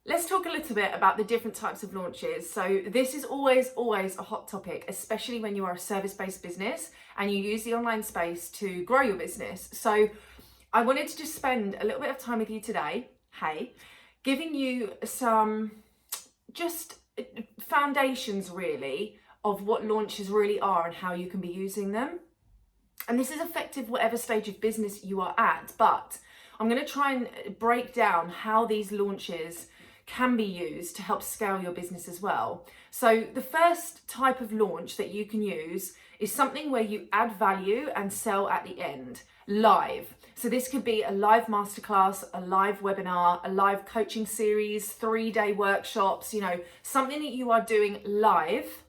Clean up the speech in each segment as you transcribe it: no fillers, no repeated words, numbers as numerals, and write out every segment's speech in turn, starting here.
Let's talk a little bit about the different types of launches. So this is always a hot topic, especially when you are a service-based business and you use the online space to grow your business. So I wanted to just spend a little bit of time with you today, giving you some just foundations really of what launches really are and how you can be using them. And this is effective whatever stage of business you are at, but I'm going to try and break down how these launches can be used to help scale your business as well. So the first type of launch that you can use is something where you add value and sell at the end, live. So this could be a live masterclass, a live webinar, a live coaching series, 3-day workshops, something that you are doing live,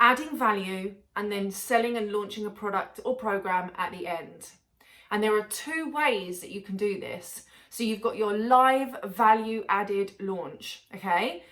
adding value, and then selling and launching a product or program at the end. And there are 2 ways that you can do this. So you've got your live value added launch, okay?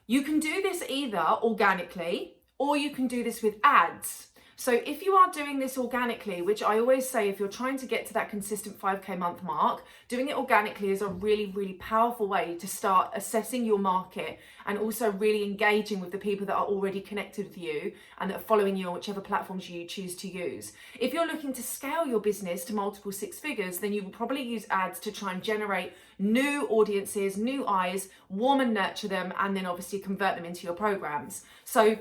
You can do this either organically or you can do this with ads. So if you are doing this organically, which I always say, if you're trying to get to that consistent 5K month mark, doing it organically is a really, really powerful way to start assessing your market and also really engaging with the people that are already connected with you and that are following you on whichever platforms you choose to use. If you're looking to scale your business to multiple 6 figures, then you will probably use ads to try and generate new audiences, new eyes, warm and nurture them, and then obviously convert them into your programs. So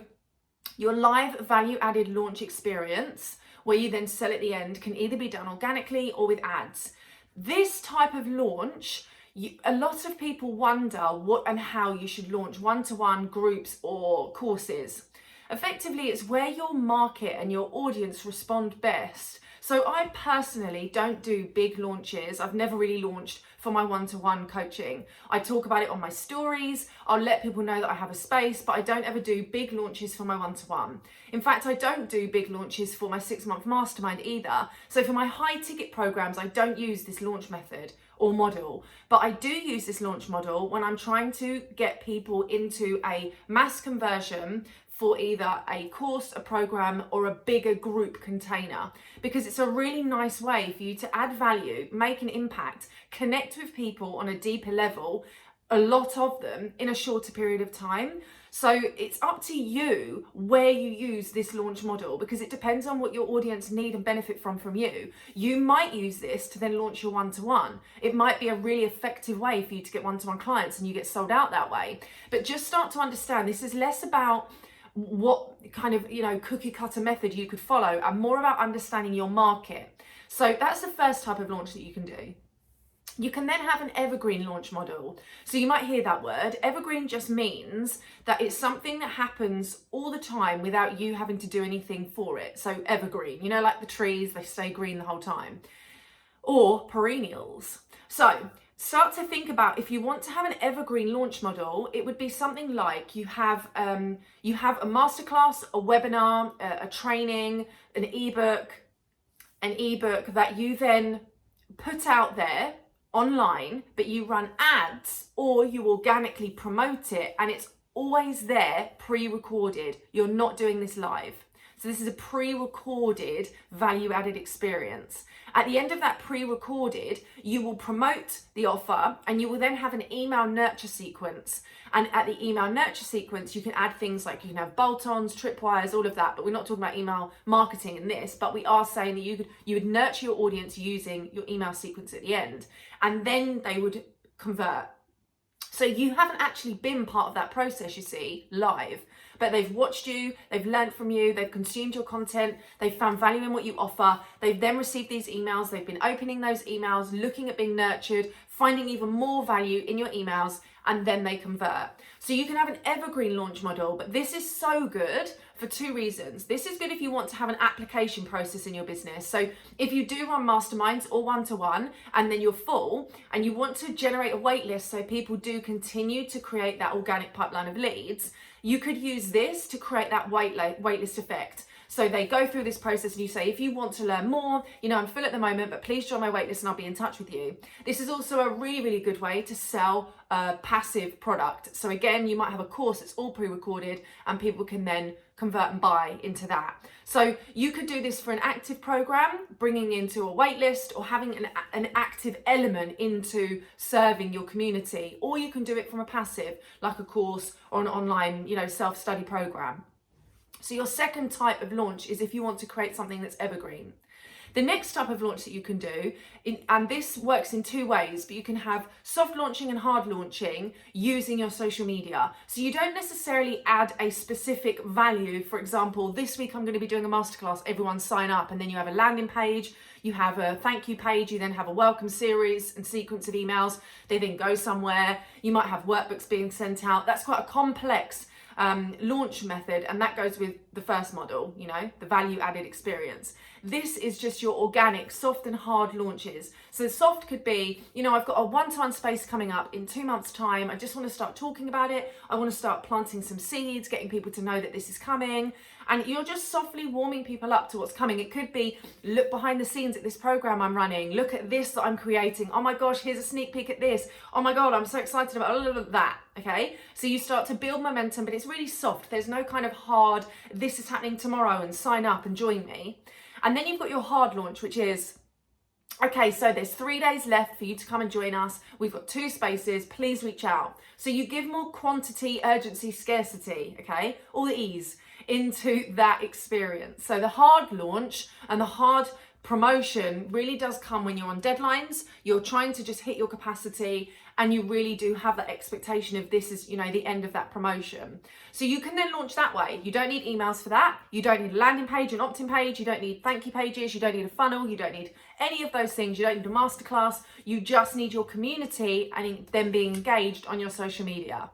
your live value added launch experience, where you then sell at the end, can either be done organically or with ads. This type of launch, a lot of people wonder what and how you should launch one-to-one groups or courses. Effectively, it's where your market and your audience respond best. So I personally don't do big launches. I've never really launched for my one-to-one coaching. I talk about it on my stories. I'll let people know that I have a space, but I don't ever do big launches for my one-to-one. In fact, I don't do big launches for my 6-month mastermind either. So for my high ticket programs, I don't use this launch method or model, but I do use this launch model when I'm trying to get people into a mass conversion for either a course, a program, or a bigger group container, because it's a really nice way for you to add value, make an impact, connect with people on a deeper level, a lot of them in a shorter period of time. So it's up to you where you use this launch model, because it depends on what your audience need and benefit from you. You might use this to then launch your one-to-one. It might be a really effective way for you to get one-to-one clients and you get sold out that way. But just start to understand this is less about what kind of cookie cutter method you could follow and more about understanding your market. So that's the first type of launch that you can do. You can then have an evergreen launch model. So you might hear that word. Evergreen just means that it's something that happens all the time without you having to do anything for it. So evergreen, like the trees, they stay green the whole time. Or perennials. So start to think about, if you want to have an evergreen launch model, it would be something like you have a masterclass, a webinar, a training, an ebook that you then put out there online, but you run ads or you organically promote it, and it's always there pre-recorded. You're not doing this live. So this is a pre-recorded value-added experience. At the end of that pre-recorded, you will promote the offer and you will then have an email nurture sequence. And at the email nurture sequence, you can add things like you can have bolt-ons, tripwires, all of that. But we're not talking about email marketing in this, but we are saying that you would nurture your audience using your email sequence at the end, and then they would convert. So you haven't actually been part of that process, you see, live, but they've watched you, they've learned from you, they've consumed your content, they've found value in what you offer, they've then received these emails, they've been opening those emails, looking at being nurtured, finding even more value in your emails, and then they convert. So you can have an evergreen launch model, but this is so good for 2 reasons. This is good if you want to have an application process in your business. So if you do run masterminds or one-to-one and then you're full and you want to generate a wait list so people do continue to create that organic pipeline of leads, you could use this to create that wait list effect. So they go through this process and you say, if you want to learn more, I'm full at the moment, but please join my waitlist and I'll be in touch with you. This is also a really, really good way to sell a passive product. So again, you might have a course that's all pre-recorded and people can then convert and buy into that. So you could do this for an active program, bringing into a waitlist, or having an active element into serving your community, or you can do it from a passive, like a course or an online, self-study program. So your second type of launch is if you want to create something that's evergreen. The next type of launch that you can do, and this works in two ways, but you can have soft launching and hard launching using your social media. So you don't necessarily add a specific value. For example, this week I'm going to be doing a masterclass, everyone sign up, and then you have a landing page, you have a thank you page, you then have a welcome series and sequence of emails, they then go somewhere, you might have workbooks being sent out. That's quite a complex launch method, and that goes with the first model, the value added experience. This is just your organic soft and hard launches. So the soft could be, I've got a one-to-one space coming up in 2 months' time. I just want to start talking about it. I want to start planting some seeds, getting people to know that this is coming. And you're just softly warming people up to what's coming. It could be, look behind the scenes at this program I'm running. Look at this that I'm creating. Oh my gosh, here's a sneak peek at this. Oh my God, I'm so excited about all of that. Okay, so you start to build momentum, but it's really soft. There's no kind of hard, this is happening tomorrow and sign up and join me. And then you've got your hard launch, which is, okay, so there's 3 days left for you to come and join us. We've got 2 spaces, please reach out. So you give more quantity, urgency, scarcity, okay, all the ease into that experience. So the hard launch and the hard promotion really does come when you're on deadlines, you're trying to just hit your capacity, and you really do have that expectation of this is, the end of that promotion. So you can then launch that way. You don't need emails for that. You don't need a landing page, an opt-in page. You don't need thank you pages. You don't need a funnel. You don't need any of those things. You don't need a masterclass. You just need your community and them being engaged on your social media.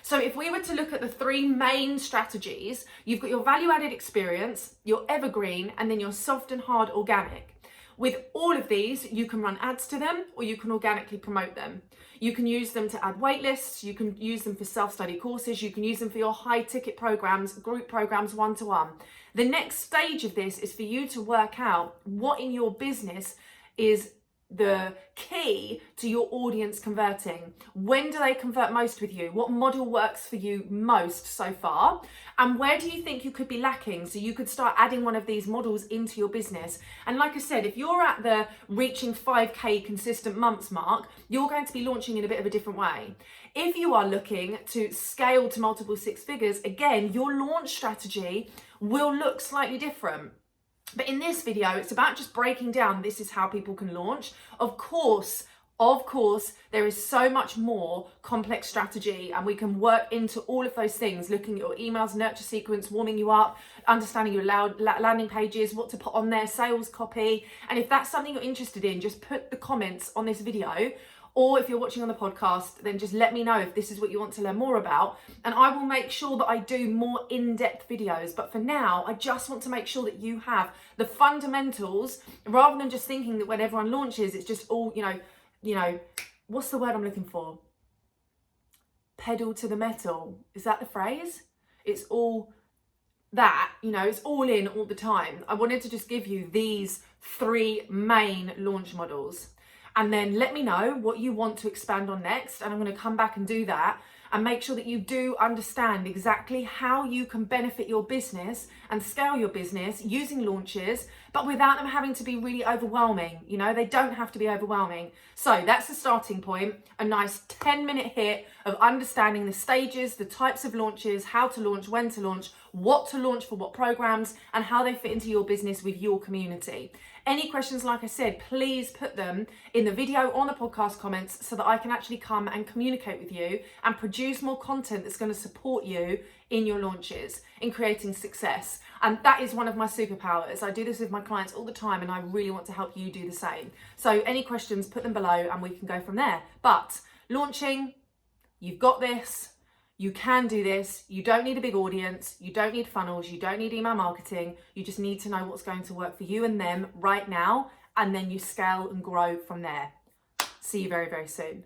So if we were to look at the 3 main strategies, you've got your value-added experience, your evergreen, and then your soft and hard organic. With all of these, you can run ads to them or you can organically promote them. You can use them to add waitlists, you can use them for self-study courses, you can use them for your high-ticket programs, group programs, one-to-one. The next stage of this is for you to work out what in your business is the key to your audience converting. When do they convert most with you? What model works for you most so far? And where do you think you could be lacking? So you could start adding one of these models into your business. And like I said, if you're at the reaching 5K consistent months mark, you're going to be launching in a bit of a different way. If you are looking to scale to multiple 6 figures, again, your launch strategy will look slightly different. But in this video, it's about just breaking down, this is how people can launch. Of course, there is so much more complex strategy, and we can work into all of those things, looking at your emails, nurture sequence, warming you up, understanding your landing pages, what to put on there, sales copy. And if that's something you're interested in, just put the comments on this video. Or if you're watching on the podcast, then just let me know if this is what you want to learn more about. And I will make sure that I do more in-depth videos. But for now, I just want to make sure that you have the fundamentals, rather than just thinking that when everyone launches, it's just all, what's the word I'm looking for? Pedal to the metal. Is that the phrase? It's all that, it's all in all the time. I wanted to just give you these 3 main launch models. And then let me know what you want to expand on next. And I'm going to come back and do that and make sure that you do understand exactly how you can benefit your business and scale your business using launches, but without them having to be really overwhelming. They don't have to be overwhelming. So that's the starting point, a nice 10-minute hit of understanding the stages, the types of launches, how to launch, when to launch, what to launch for what programs, and how they fit into your business with your community. Any questions, like I said, please put them in the video or on the podcast comments so that I can actually come and communicate with you and produce more content that's going to support you in your launches, in creating success. And that is one of my superpowers. I do this with my clients all the time, and I really want to help you do the same. So any questions, put them below and we can go from there. But launching, you've got this. You can do this. You don't need a big audience. You don't need funnels. You don't need email marketing. You just need to know what's going to work for you and them right now. And then you scale and grow from there. See you very, very soon.